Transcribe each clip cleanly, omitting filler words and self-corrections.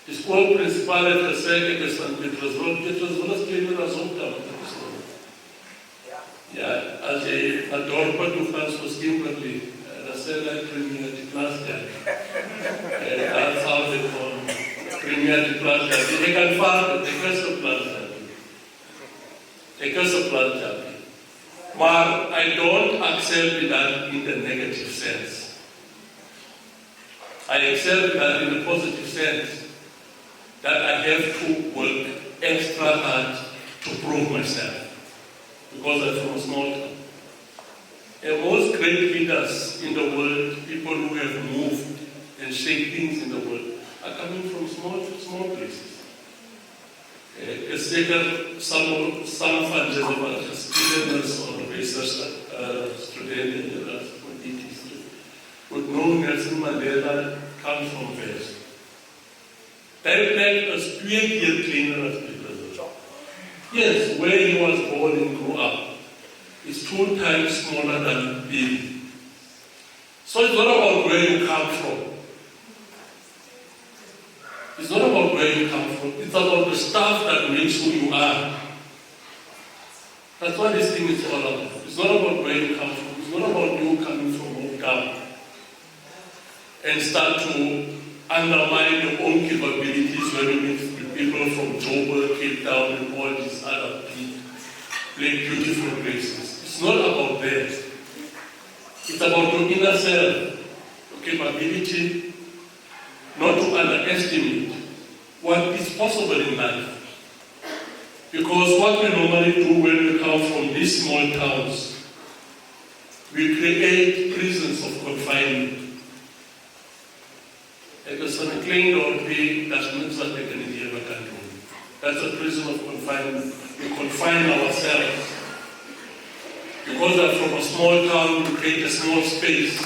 Die Scuola principale trebuie că sunt Petrosvăl scrive la zonta. Ja, also a dorpa du kannst was gimperli. Das ist ja primär die Klasse. Das auch von primär die Klasse. Die kann fahren, die kann so Klasse. Die kann so Klasse. But I don't accept that in the negative sense. I accept that in the positive sense. That I have to work extra hard to prove myself. Because I'm from a small town. And most great leaders in the world, people who have moved and shaped things in the world, are coming from small places. Some funders of students or research students in the history would know Nelson Mandela comes from West. That made us 2 years cleaner as people. Yes, where he was born and grew up is 2 times smaller than Bill. So it's not about where you come from. It's not about where you come from. It's about the stuff that makes who you are. That's what this thing is all about. It's not about where you come from. It's not about you coming from home down and start to undermine your own capabilities when you meet people from Joburg, Cape Town, and all these other beautiful places. It's not about that. It's about your inner self, your capability, not to underestimate what is possible in life. Because what we normally do when we come from these small towns, we create prisons of confinement. Because on a clean or that's not something in the other country. That's a prison of confinement. We confine ourselves. Because I'm from a small town, you create a small space.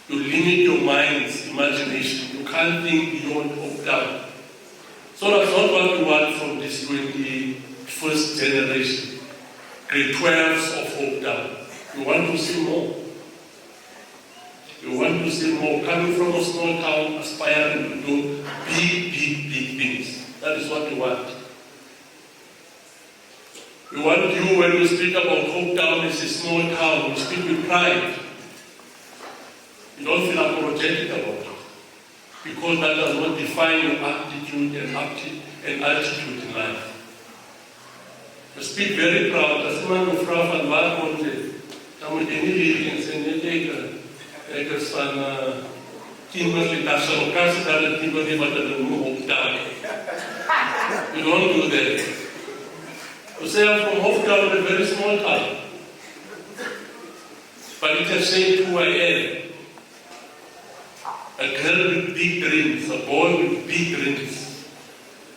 You limit your mind's imagination. You can't think beyond hope down. So that's not what we want from this 21st generation. Grade 12s of hope down. We want to see more. You want to see more coming from a small town, aspiring to do big things. That is what we want. We want you, when we speak about Hope Town as a small town, we speak with pride. You don't feel apologetic about it. Because that does not define your aptitude and altitude in life. You speak very proud. As man of Frau van Waarmonde, dan moet je niet liggen en zeggen, ik is van Kimberley, dat zal elkaar zijn dat Kimberley wat er nu op daar. You don't do that. You say I'm from Hope Town, a very small town. But it has shaped who I am. A girl with big dreams, a boy with big dreams.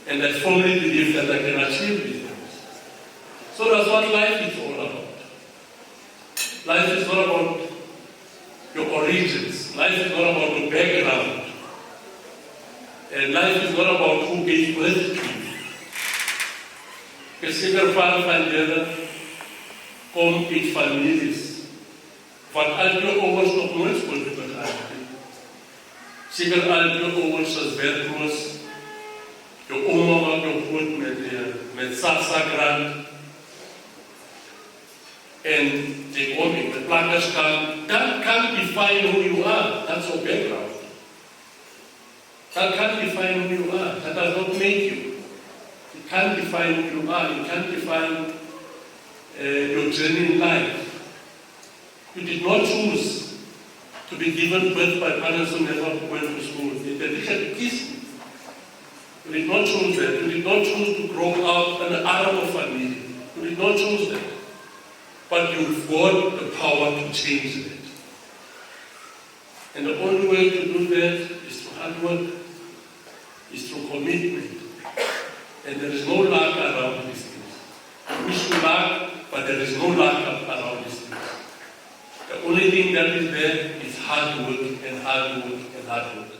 And I firmly believe that I can achieve these things. So that's what life is all about. Life is not about your origins. Life is not about your background. And life is not about who gave birth to you. Because zeker van jullie komt uit families wat al je ouders nog nooit school hebben gehad. Zeker al je ouders als werkloos, je oma wat je goed met SASSA-grant. En die komt in de plakkerskamp. That can't define who you are. That's your background. That can't define who you are. That does not make you. It can't define who you are. It can't define your journey in life. You did not choose to be given birth by parents who never went to school. They didn't kiss you. You did not choose that. You did not choose to grow up in an Arab family. You did not choose that. But you've got the power to change that. And the only way to do that is through hard work, is through commitment. And there is no luck around these things. You wish to luck, but there is no luck around these things. The only thing that is there is hard work and hard work and hard work.